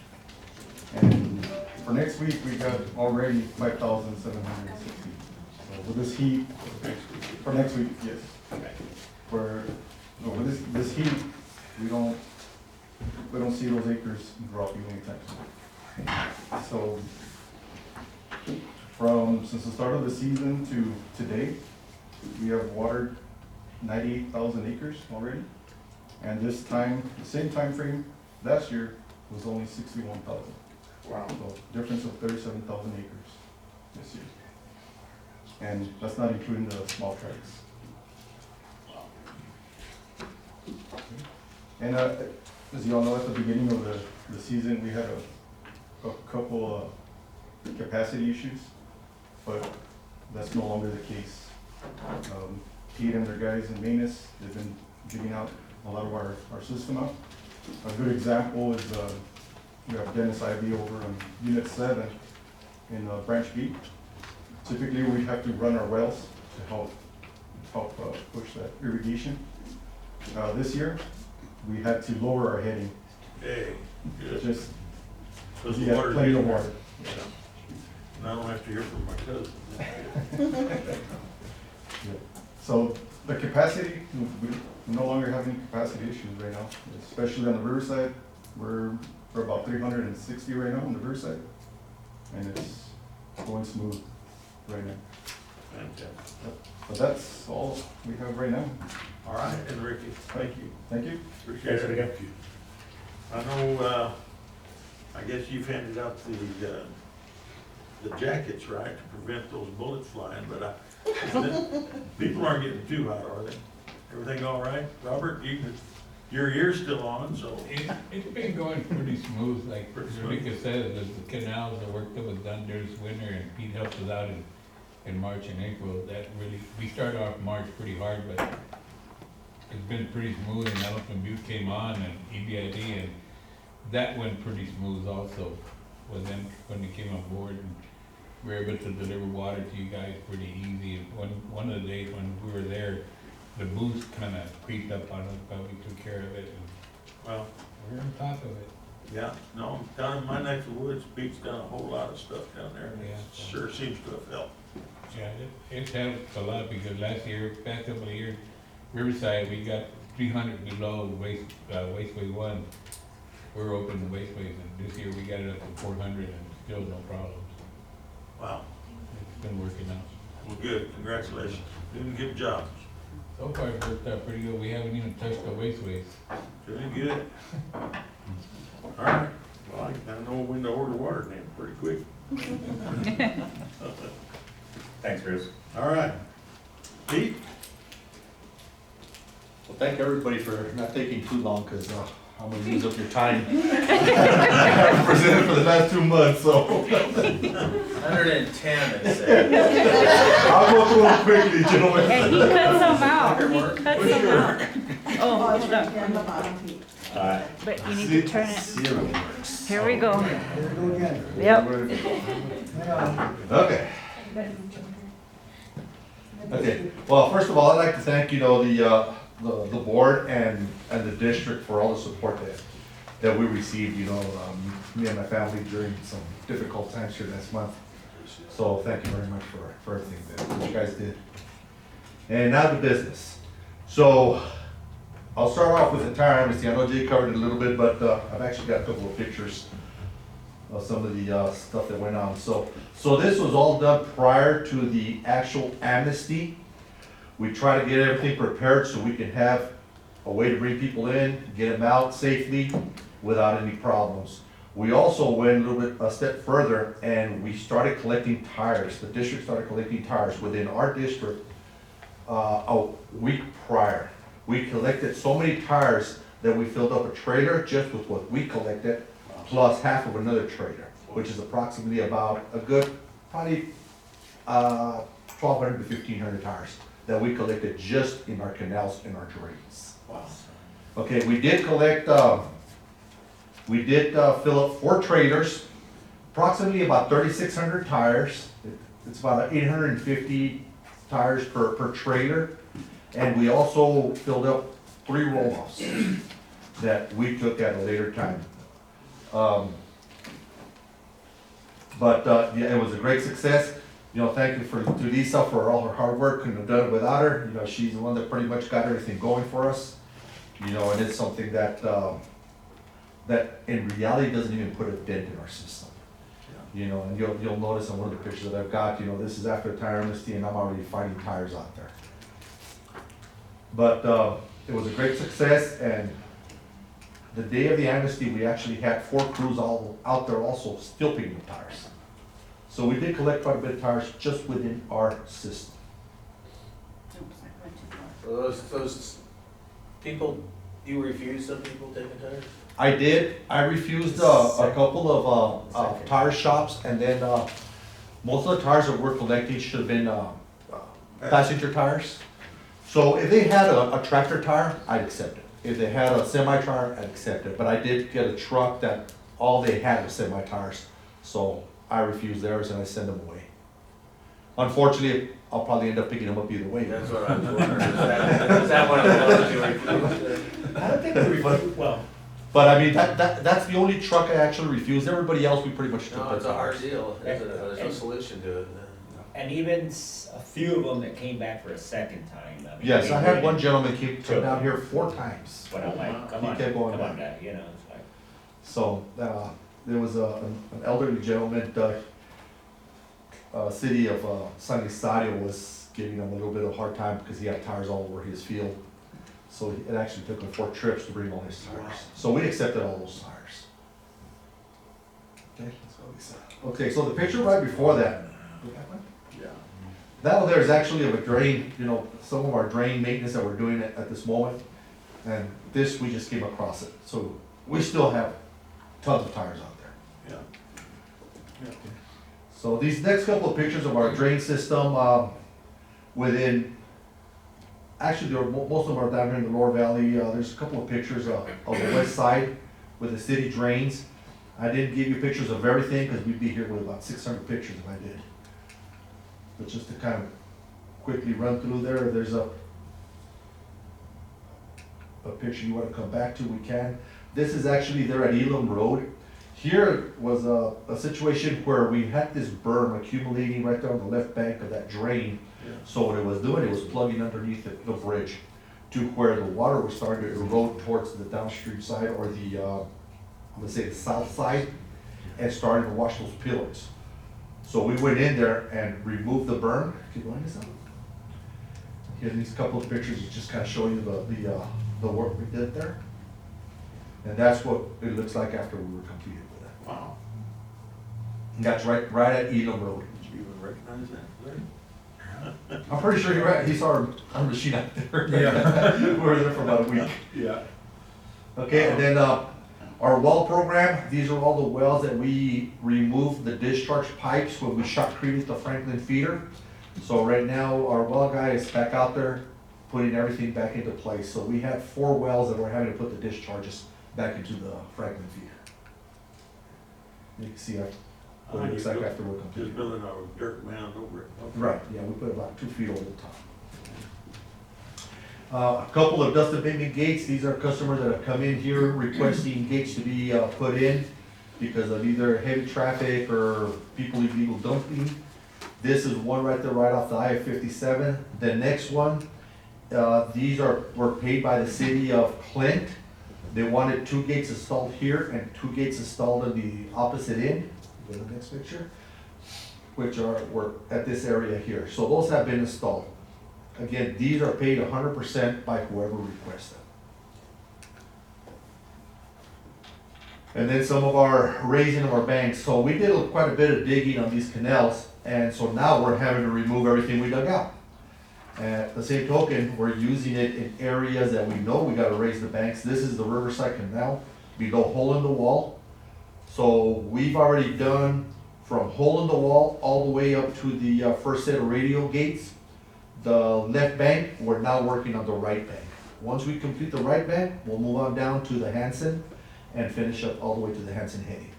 And for next week, we got already 5,760. So with this heat, for next week, yes. With this heat, we don't see those acres dropping anytime soon. So, since the start of the season to today, we have watered 98,000 acres already. And this time, the same time frame last year was only 61,000. Wow. So difference of 37,000 acres this year. And that's not including the small tracts. And as you all know, at the beginning of the season, we had a couple capacity issues, but that's no longer the case. Pete and their guys in Venus, they've been digging out a lot of our system out. A good example is we have Dennis Ivy over on Unit 7 in Branch B. Typically, we have to run our wells to help push that irrigation. This year, we had to lower our heading. Hey, good. Just Because we the had water's plenty of getting water. there. Yeah. And I don't have to hear from my cousin. Yeah. So the capacity, we no longer have any capacity issues right now, especially on the riverside. We're about 360 right now on the riverside, and it's going smooth right now. Fantastic. But that's all we have right now. All right, and Ricky, thank you. Thank you. Appreciate Thanks, it. Ricky. I know, I guess you've handed out the jackets, right, to prevent those bullets flying, but people aren't getting too hot, are they? Everything all right? Robert, your ear's still on, so. It's been going pretty smooth, like Pretty smooth. Rika said, the canals, the work that was done during this winter, and Pete helped us out in March and April, that really, we started off March pretty hard, but it's been pretty smooth, and Elephant Butte came on, and EBID, and that went pretty smooth also, when they came on board, and we were able to deliver water to you guys pretty easy, and one of the days when we were there, the boost kinda creeped up on us, but we took care of it, and Well, we're on top of it. yeah, no, down in my neck of the woods, Pete's done a whole lot of stuff down there, and it Yeah. sure seems to have helped. Yeah, it's helped a lot, because last couple of years, Riverside, we got 300 below Wasteway 1. We're open to wasteways, and this year we got it up to 400 and still no problems. Wow, It's been working out. well, good, congratulations, doing a good job, So far, it's worked out pretty good. We haven't even touched the wasteways. doing good. All right, well, I know when to order water then, pretty quick. Thanks, Bruce. All right, Pete? Well, thank everybody for not taking too long, because I'm gonna use up your time. I've presented for the last 2 months, so. 110, they say. I'll go through them quickly, gentlemen. And he cut some out, he cut For some sure. out. Oh, hold up, Alright. but you need to turn it, Zero works. here we go. Here we go again. Yep. Hang on. Okay. Okay, well, first of all, I'd like to thank, the board and the district for all the support that we received, me and my family during some difficult times here last month. So thank you very much for everything that you guys did. And now the business. So I'll start off with the tire amnesty. I know Jay covered it a little bit, but I've actually got a couple of pictures of some of the stuff that went on. So this was all done prior to the actual amnesty. We try to get everything prepared so we can have a way to bring people in, get them out safely without any problems. We also went a step further, and we started collecting tires. The district started collecting tires within our district a week prior. We collected so many tires that we filled up a trailer just with what we collected, plus half of another trailer, which is approximately about a good, probably 1,200 to 1,500 tires that we collected just in our canals and our drains. Wow. Okay, we did collect, fill up 4 trailers, approximately about 3,600 tires. It's about 850 tires per trailer. And we also filled up 3 roll-offs that we took at a later time. Yeah, it was a great success. Thank you to Lisa for all her hard work. Couldn't have done it without her. She's the one that pretty much got everything going for us. You know, and it's something that, that in reality doesn't even put a dent in our system. You know, and you'll notice on one of the pictures that I've got, you know, this is after tire amnesty and I'm already finding tires out there. But it was a great success, and the day of the amnesty, we actually had 4 crews all out there also still picking up tires. So we did collect quite a bit of tires just within our system. Oops, I went too far. So those people, you refuse some people taking tires? I did. I refused a couple of tire shops, and then most of the tires that we're collecting should have been passenger tires. So if they had a tractor tire, I'd accept it. If they had a semi tire, I'd accept it. But I did get a truck that all they had was semi tires, so I refused theirs and I sent them away. Unfortunately, I'll probably end up picking them up either way. That's what I was wondering, is that one of those you refused? I don't think we refused, well, But I mean, that's the only truck I actually refused. Everybody else we pretty much took. No, their it's a hard tires. deal, isn't it? There's no solution to it. and even a few of them that came back for a second time. I mean, Yes, they I had really- one gentleman came down here 4 times. But I'm like, come He on, kept going come on, back. guy, you know, it's like. So, there was an elderly gentleman, city of San Isidro was giving him a little bit of a hard time because he had tires all over his field. So it actually took him 4 trips to bring all his tires. So we accepted all those tires. Okay, so the picture right before that. Yeah. That one there is actually of a drain, you know, some of our drain maintenance that we're doing at this moment. And this, we just came across it. So we still have tons of tires out there. Yeah. So these next couple of pictures of our drain system, within, actually, most of them are down here in the lower valley. There's a couple of pictures of the west side with the city drains. I didn't give you pictures of everything because we'd be here with about 600 pictures if I did. But just to kind of quickly run through there's a picture you want to come back to, we can. This is actually there at Elam Road. Here was a situation where we had this berm accumulating right there on the left bank of that drain. Yeah. So what it was doing, it was plugging underneath the bridge to where the water was starting to erode towards the downstream side, or the, I'm gonna say the south side, and started to wash those pillars. So we went in there and removed the berm. Keep going this up. Here, these couple of pictures is just kind of showing you the work we did there. And that's what it looks like after we were completed with it. Wow. And that's right at Elam Road. Did you even recognize that? I'm pretty sure you're right. He saw our machine out there. Yeah. We were there for about a week. Yeah. Okay, and then our well program, these are all the wells that we removed the discharge pipes when we shotcreted the Franklin feeder. So right now, our well guy is back out there putting everything back into place. So we have 4 wells that we're having to put the discharges back into the Franklin feeder. You can see what it looks like after we're completed. Just building a dirt mound over it. Okay. Right, yeah, we put about 2 feet over the top. A couple of dust abatement gates, these are customers that have come in here requesting gates to be put in because of either heavy traffic or people illegal dumping. This is one right there, right off the I-57. The next one, these were paid by the city of Clint. They wanted 2 gates installed here and 2 gates installed on the opposite end. Go to the next picture, which were at this area here. So those have been installed. Again, these are paid 100% by whoever requests them. And then some of our raising of our banks. So we did quite a bit of digging on these canals, and so now we're having to remove everything we dug out. At the same token, we're using it in areas that we know we gotta raise the banks. This is the Riverside Canal, below hole in the wall. So we've already done from hole in the wall all the way up to the first set of radial gates. The left bank, we're now working on the right bank. Once we complete the right bank, we'll move on down to the Hanson and finish up all the way to the Hanson heading.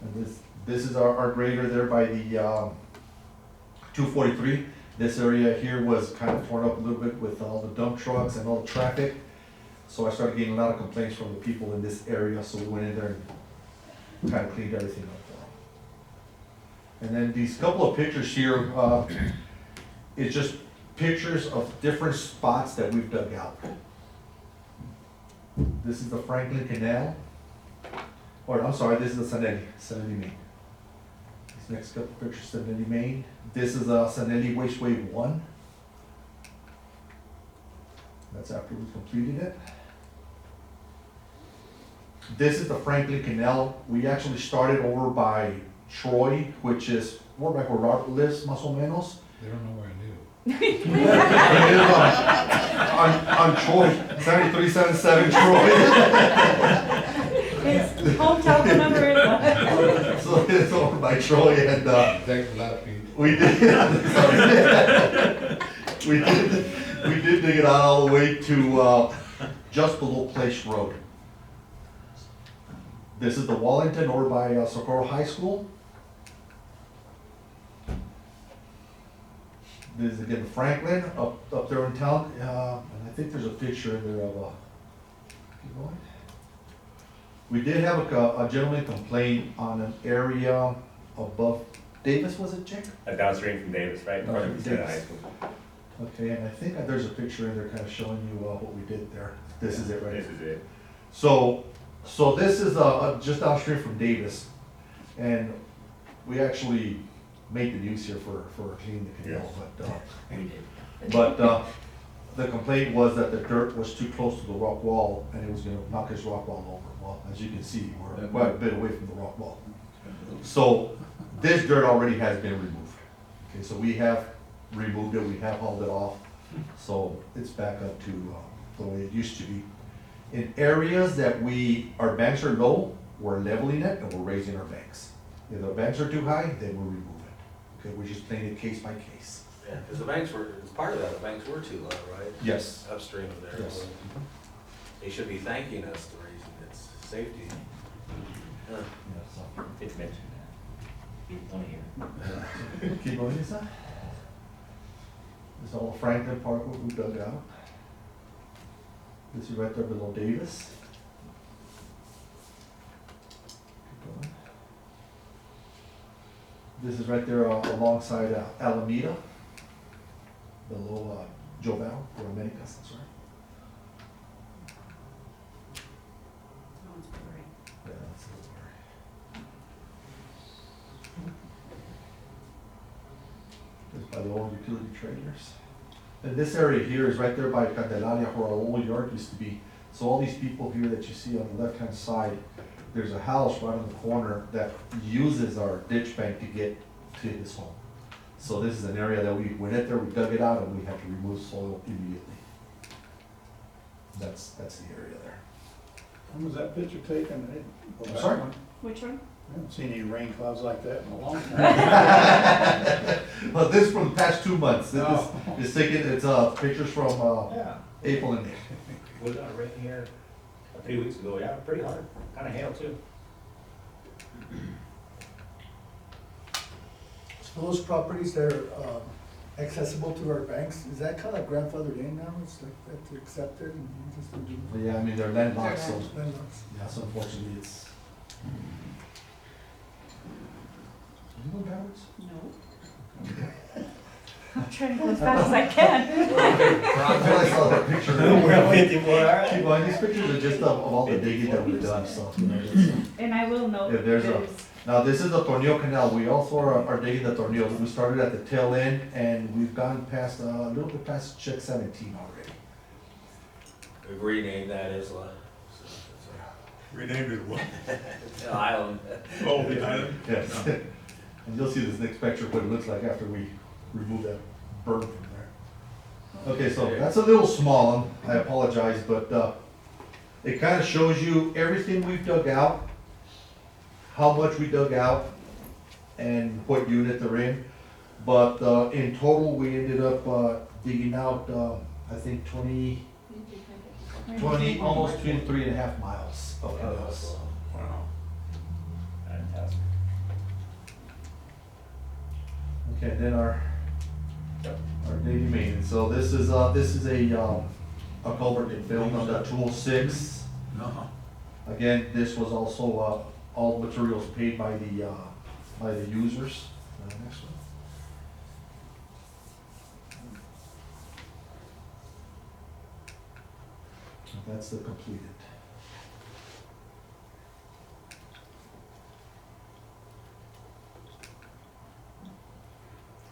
And this is our grader there by the 243. This area here was kind of torn up a little bit with all the dump trucks and all the traffic. So I started getting a lot of complaints from the people in this area, so we went in there and kind of cleaned everything up for them. And then these couple of pictures here, it's just pictures of different spots that we've dug out. This is the Franklin Canal. Or, I'm sorry, this is the Sanelli Main. These next couple pictures, Sanelli Main. This is Sanelli Wasteway 1. That's after we completed it. This is the Franklin Canal. We actually started over by Troy, which is more like where Robert lives, más o menos. They don't know where I live. on Troy, 7377 Troy. His home telephone number is what? So it's over by Troy and, Thanks a lot, Pete. we did, we did dig it out all the way to, just below Place Road. This is the Wallington over by Socorro High School. This is again Franklin up there in town, and I think there's a picture in there of keep going. We did have a gentleman complain on an area above Davis, was it, Chick? Downstream from Davis, right? North of Davis. high school. Okay, and I think there's a picture in there kind of showing you what we did there. This is it right This here. is it. So this is just downstream from Davis, and we actually made the news here for cleaning the canal, but the complaint was that the dirt was too close to the rock wall, and it was gonna knock his rock wall over. Well, as you can see, we're quite a bit away from the rock wall. So this dirt already has been removed. Okay, so we have removed it, we have hauled it off, so it's back up to the way it used to be. In areas that our banks are low, we're leveling it and we're raising our banks. If the banks are too high, then we'll remove it. Okay, we're just playing it case by case. Yeah, because the banks were, as part of that, the banks were too low, right? Yes. Upstream of there. Yes. They should be thanking us the reason it's safety. Huh. Yeah, so it's mentioned that. It's only here. Keep going, Lisa. This is all Franklin Park what we dug out. This is right there below Davis. Keep going. This is right there alongside Alameda, below Joval, or Americas, that's right. Yeah, that's a little blurry. Just by the old utility trailers. And this area here is right there by Candelaria where our old yard used to be. So all these people here that you see on the left-hand side, there's a house right on the corner that uses our ditch bank to get to his home. So this is an area that we went in there, we dug it out, and we had to remove soil immediately. That's the area there. When was that picture taken? I'm sorry? Which one? I haven't seen any rain clouds like that in a long time. Well, this is from the past 2 months. This Oh. is taken, it's pictures from Yeah. April and May. Was it rain here 3 weeks ago? Yeah, pretty hard. Kind of hail too. So those properties that are accessible to our banks, is that kind of grandfathered in now? It's like that's accepted and you just don't do But yeah, I mean, they're landlocked, so, landlocks? yeah, so unfortunately it's. You go backwards? No. I'm trying to go as fast as I can. I saw that picture. We're at 54, all right. Keep going, these pictures are just of all the digging that we've done, so. You know, it's, And I will note, If there's a- now, this is the Tornillo Canal. We also are digging the Tornillo. We started at the tail end and we've gone past, a little bit past check 17 already. We've renamed that Isla. Renamed it what? It's an island. Oh, the island? Yes. And you'll see this next picture, what it looks like after we remove that berm from there. Okay, so that's a little small, I apologize, but it kind of shows you everything we've dug out, how much we dug out, and what unit they're in. But in total, we ended up digging out, I think 20, almost 23.5 miles of canals. Wow. Fantastic. Okay, then our daily maintenance. So this is a culvert that built on the 206. No. Again, this was also all materials paid by the users. Next one. That's the completed.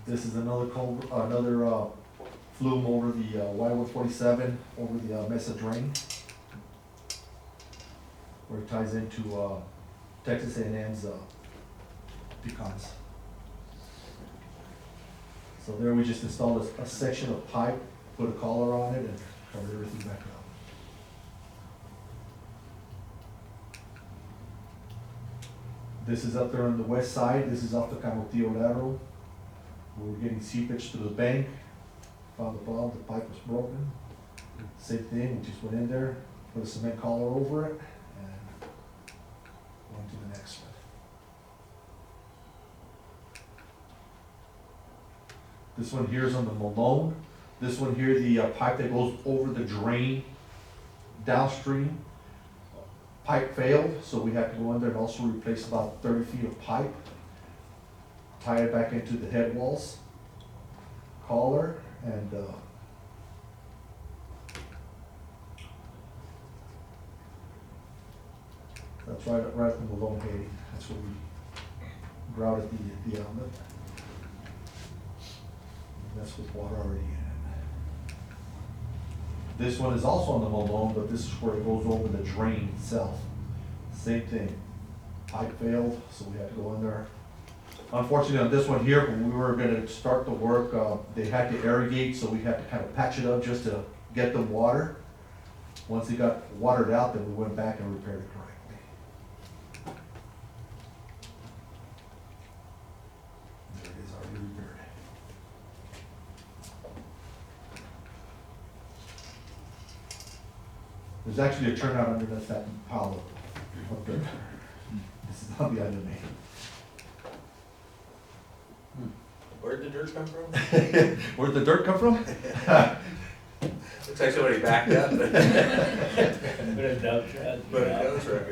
This is another flume over the Y-147, over the Mesa Drain, where it ties into Texas A&M's pecans. So there we just installed a section of pipe, put a collar on it, and covered everything back up. This is up there on the west side. This is off the Camotillo lateral. We were getting seepage through the bank. Found the problem, the pipe was broken. Same thing, we just went in there, put a cement collar over it, and went to the next one. This one here is on the Malone. This one here, the pipe that goes over the drain downstream. Pipe failed, so we had to go in there and also replace about 30 feet of pipe. Tie it back into the head walls, collar, and that's right at the Malone Haiti. That's where we grouted the element. And that's with water already in it. This one is also on the Malone, but this is where it goes over the drain itself. Same thing. Pipe failed, so we had to go in there. Unfortunately, on this one here, when we were gonna start the work, they had to irrigate, so we had to kind of patch it up just to get them water. Once it got watered out, then we went back and repaired it correctly. There it is, already repaired. There's actually a turnout underneath that pile of dirt. This is not the other main. Where'd the dirt come from? Where'd the dirt come from? Looks like somebody backed up. Put a dump truck. But it goes right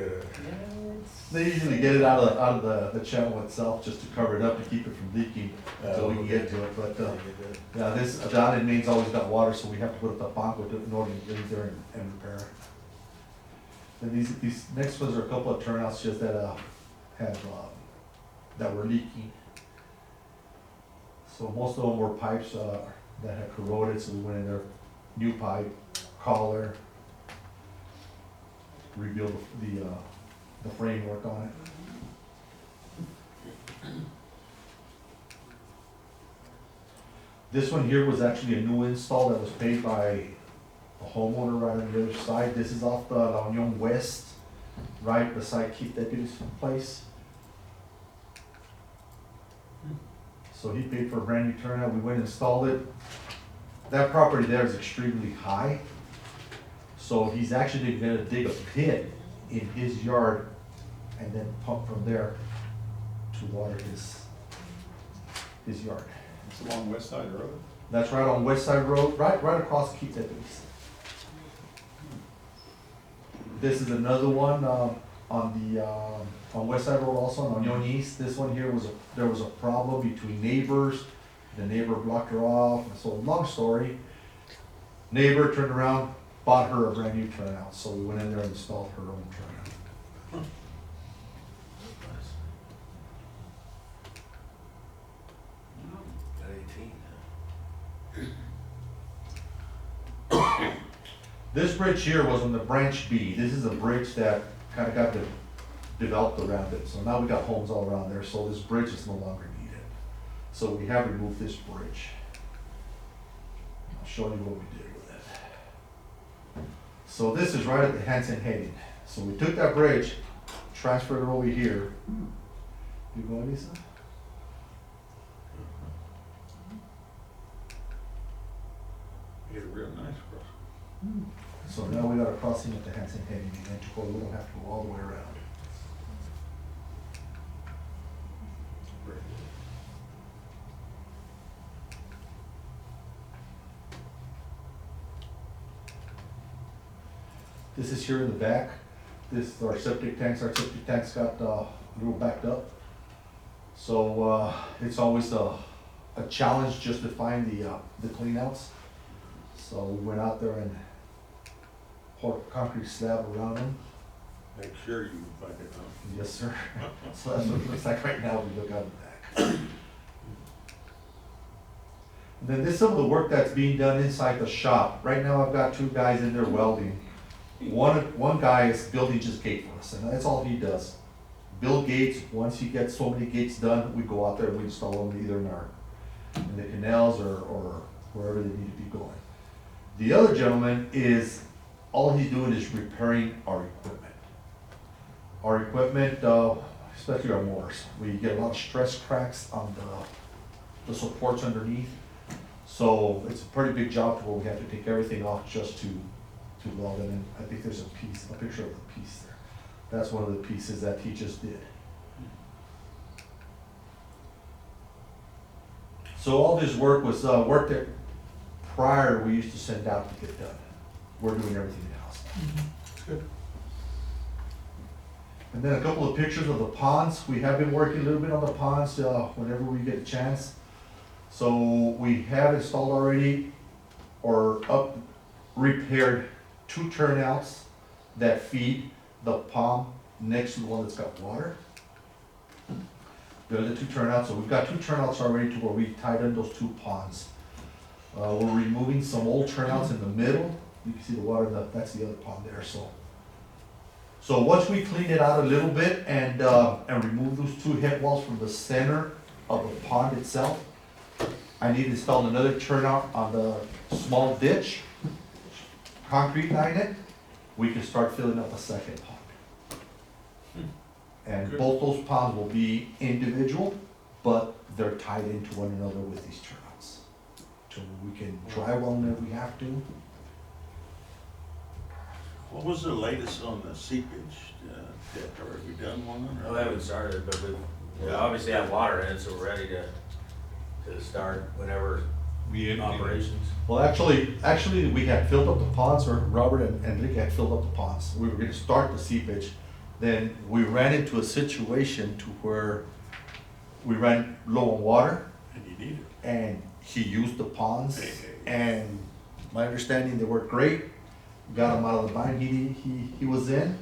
They usually get it out of the channel itself just to cover it up to keep it from leaking until we can get to it. But yeah, this dotted main's always got water, so we have to put up a banco in order to get in there and repair it. And these next ones are a couple of turnouts just that that were leaking. So most of them were pipes that had corroded, so we went in there, new pipe, collar, rebuild the framework on it. This one here was actually a new install that was paid by a homeowner right on the other side. This is off the La Union West, right beside Keith Deputy's place. So he paid for a brand new turnout. We went and installed it. That property there is extremely high. So he's actually gonna dig a pit in his yard and then pump from there to water his yard. It's along West Side Road. That's right on West Side Road, right across Keith Deputy's. This is another one on West Side Road also, on Union East. This one here there was a problem between neighbors. The neighbor blocked her off, and so long story. Neighbor turned around, bought her a brand new turnout, so we went in there and installed her own turnout. Got 18. This bridge here was on the branch B. This is a bridge that kind of got developed around it. So now we got homes all around there, so this bridge is no longer needed. So we have removed this bridge. I'll show you what we did with it. So this is right at the Hanson heading. So we took that bridge, transferred it over here. You go, Lisa? You get a real nice cross. So now we got a crossing at the Hanson heading, and we don't have to go all the way around. This is here in the back. This is our septic tanks. Our septic tanks got a little backed up. So it's always a challenge just to find the cleanouts. So we went out there and pour concrete slab around them. Make sure you find it out. Yes, sir. So that's what it looks like right now, we look out the back. And then this is some of the work that's being done inside the shop. Right now, I've got 2 guys in there welding. One guy is building just gate for us, and that's all he does. Build gates. Once he gets so many gates done, we go out there and we install them either in the canals or wherever they need to be going. The other gentleman is, all he's doing is repairing our equipment. Our equipment, especially our motors, we get a lot of stress cracks on the supports underneath. So it's a pretty big job where we have to take everything off just to weld it in. I think there's a picture of the piece there. That's one of the pieces that he just did. So all this work was work that prior we used to send out to get done. We're doing everything in-house. Good. And then a couple of pictures of the ponds. We have been working a little bit on the ponds whenever we get a chance. So we have installed already or repaired 2 turnouts that feed the pond next to the one that's got water. They're the 2 turnouts. So we've got 2 turnouts already to where we tied in those 2 ponds. We're removing some old turnouts in the middle. You can see the water, that's the other pond there. So once we clean it out a little bit and remove those 2 head walls from the center of the pond itself, I need to install another turnout on the small ditch, concrete line it. We can start filling up a second pond. And both those ponds will be individual, but they're tied into one another with these turnouts. So we can dry well whenever we have to. What was the latest on the seepage? Have we done one? No, I haven't started, but we obviously have water in it, so we're ready to start whenever We operations. Well, actually, we had filled up the ponds, or Robert and Rick had filled up the ponds. We were gonna start the seepage. Then we ran into a situation to where we ran low on water. And you need it. And he used the ponds, and my understanding, they worked great. Got him out of the bind he was in.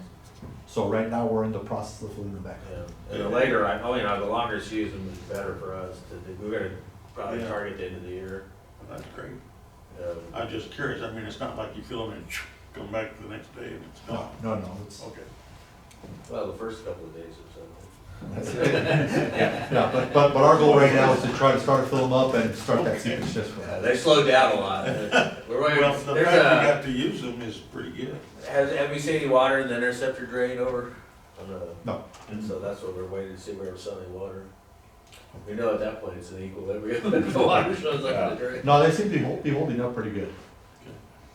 So right now, we're in the process of filling them back up. Yeah, and the later, the longer it's used, the better for us. We're gonna probably target the end of the year. That's great. I'm just curious, I mean, it's not like you fill them and come back the next day and it's gone. No, it's. Okay. Well, the first couple of days or so. That's it. Yeah, but our goal right now is to try to start to fill them up and start that seepage just for They slowed down a lot. We're waiting. Well, the fact we got to use them is pretty good. Have we seen any water in the interceptor drain over? No. And so that's what we're waiting to see, where we're selling water. We know at that point it's an equilibrium, and the water shows up in the drain. No, they seem to be holding up pretty good.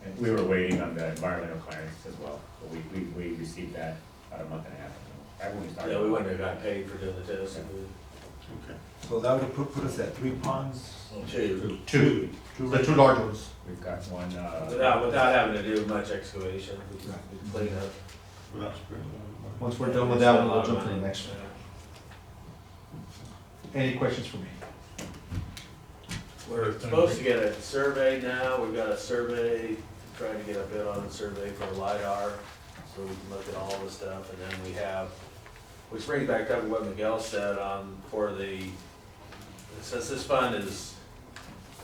And we were waiting on the environmental clearance as well, so we received that about a month and a half ago. Right when we started. Yeah, we wouldn't have got paid for doing the test. Okay. So that would put us at 3 ponds? Two. The 2 large ones. We've got one, Without having to do much excavation, we just clean up. Without sprinkling. Once we're done with that one, we'll jump to the next one. Any questions for me? We're supposed to get a survey now, we've got a survey, trying to get a bid on a survey for LiDAR, so we can look at all the stuff, and then we have, which brings back up what Miguel said since this fund is,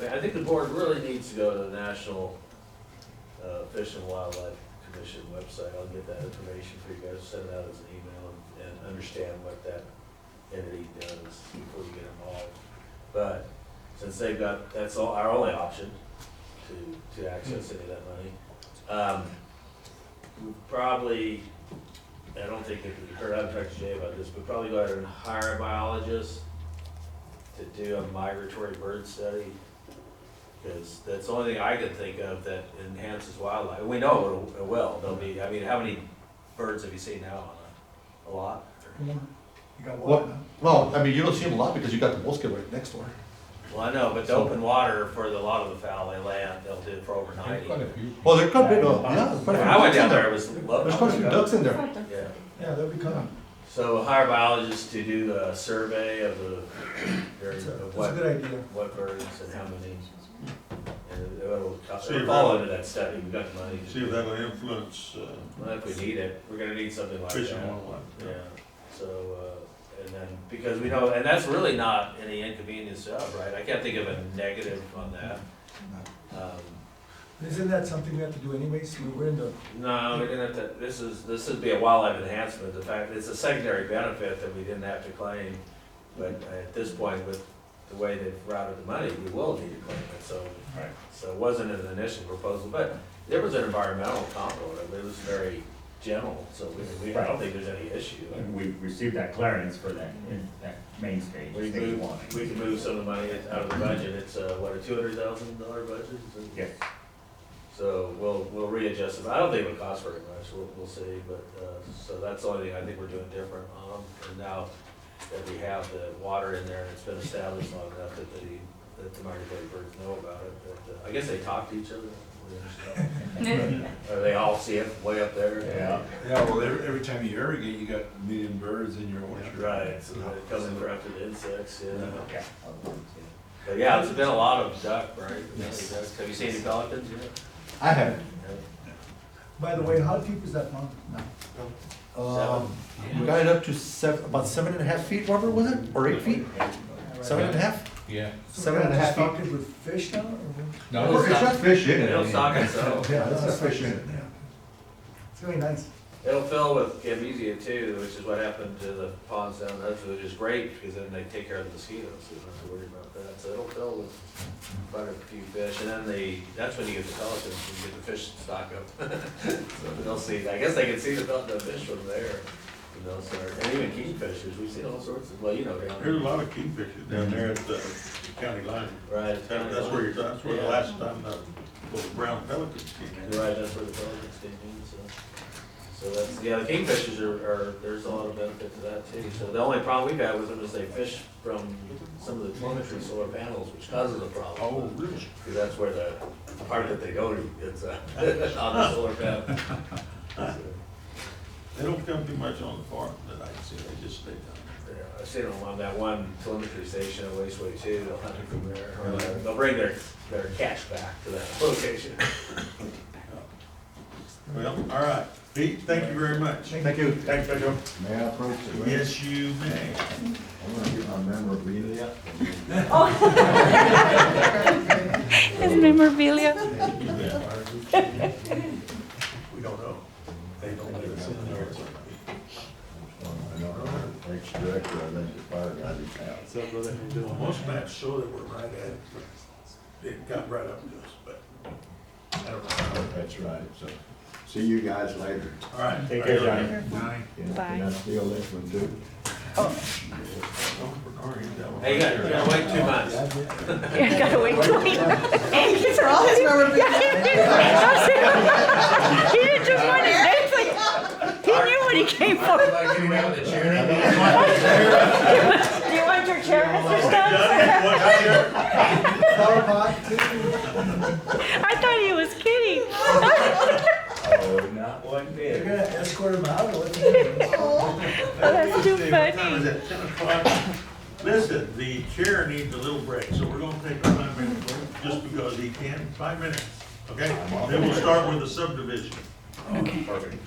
I think the board really needs to go to the National Fish and Wildlife Commission website. I'll get that information for you guys, send it out as an email and understand what that entity does before you get involved. But since they've got, that's our only option to access any of that money. We probably, I don't think it would hurt, I've talked to Jay about this, but probably go ahead and hire a biologist to do a migratory bird study. Because that's the only thing I could think of that enhances wildlife. We know it will. There'll be, I mean, how many birds have you seen now? A lot? You got What? water. No, I mean, you don't see them a lot because you got the bosque right next door. Well, I know, but the open water for a lot of the fowl, they land, they'll do it for overnight. There's quite a few. Well, there could be, yeah, there's quite a When few I went ducks in down there, there. it was There's quite a few ducks in there. Yeah. Yeah, they'll be coming. So hire biologists to do a survey of That's a what good idea. what birds and how many. And See if fall that- into that study, we got the money. to See do if it. that'll influence, Well, if we need it, we're gonna need something like that. Fish and wildlife. Yeah, so, and then, because we know, and that's really not any inconvenience to us, right? I can't think of a negative on that. Isn't that something we have to do anyways? We're in the, No, we didn't have to, this would be a wildlife enhancement, the fact, it's a secondary benefit that we didn't have to claim. But at this point, with the way they've routed the money, we will need to claim it, so. Right. So it wasn't an initial proposal, but there was an environmental component, it was very general, so I don't think there's any issue. And we received that clearance for that, in that main stage, We stage moved, one. we can move some of the money out of the budget, it's what, a $200,000 budget? Is it? Yes. So we'll readjust it, I don't think it'll cost very much, we'll see, but, so that's the only thing I think we're doing different. And now that we have the water in there, and it's been established long enough that the migratory birds know about it, but, I guess they talk to each other. Or they all see it way up there. Yeah. Yeah, well, every time you irrigate, you got a million birds in your orchard. Right, so they come in for after the insects, yeah. Yeah. But yeah, there's been a lot of duck, right? Yes. Have you seen any pelicans yet? I haven't. by the way, how deep is that pond now? We got it up to about 7.5 feet, Robert, was it? Or 8 feet? 7.5? Yeah. So we're 7.5 gonna feet. stock it with fish now, or what? No, It's got fish in it. They don't stock it, so. Yeah, it's got fish in it. Yeah. It's really nice. It'll fill with gambesia too, which is what happened to the ponds down there, which is great, because then they take care of the mosquitoes, so you don't have to worry about that. So it'll fill with quite a few fish, and then that's when you get the pelicans, you get the fish stock up. So they'll see, I guess they can see the fish from there, and they'll start, and even kingfishers, we've seen all sorts of, well, you know, down there's a there. lot of kingfishers down there at the county line. Right. That's where the Yeah. last time the little brown pelicans came in. Right, that's where the pelicans came in, so. So that's, yeah, the kingfishers are, there's a lot of benefit to that too. So the only problem we've had with them is they fish from some of the telemetry solar panels, which causes a problem. Oh, really? Because that's where the part that they don't eat, it's on the solar panel. They don't come too much on the farm that I can see, they just stay down there. Yeah, I've seen them on that one telemetry station at Wasteway too, they'll hunt it from there. Or they'll bring their catch back to that location. Well, all right. Pete, thank you very much. Thank you. Thanks, Pedro. May I approach the witness? Yes, you may. I'm gonna get my memorabilia. His memorabilia. We don't know. They don't let us in there. I know, ex-director, I think the fire got his house. Well, most maps show that we're right at it, but it got right up to us, but I don't know. That's right, so, see you guys later. All right. Take care, Johnny. Johnny. Can I steal this one too? Hey, you gotta wait 2 months. You gotta wait till he. These are all his memorabilia. He didn't just want his name, he knew what he came for. Like getting out of the chair. Do you want your chair, Mr. Stubbs? I thought he was kidding. Oh, not one You're bit. gonna escort him out, or what? Oh, that's too What time funny. is it? 10 o'clock? Listen, the chair needs a little break, so we're gonna take a 5-minute break, just because he can, 5 minutes, okay? Then we'll start with the subdivision. Okay. Perfect.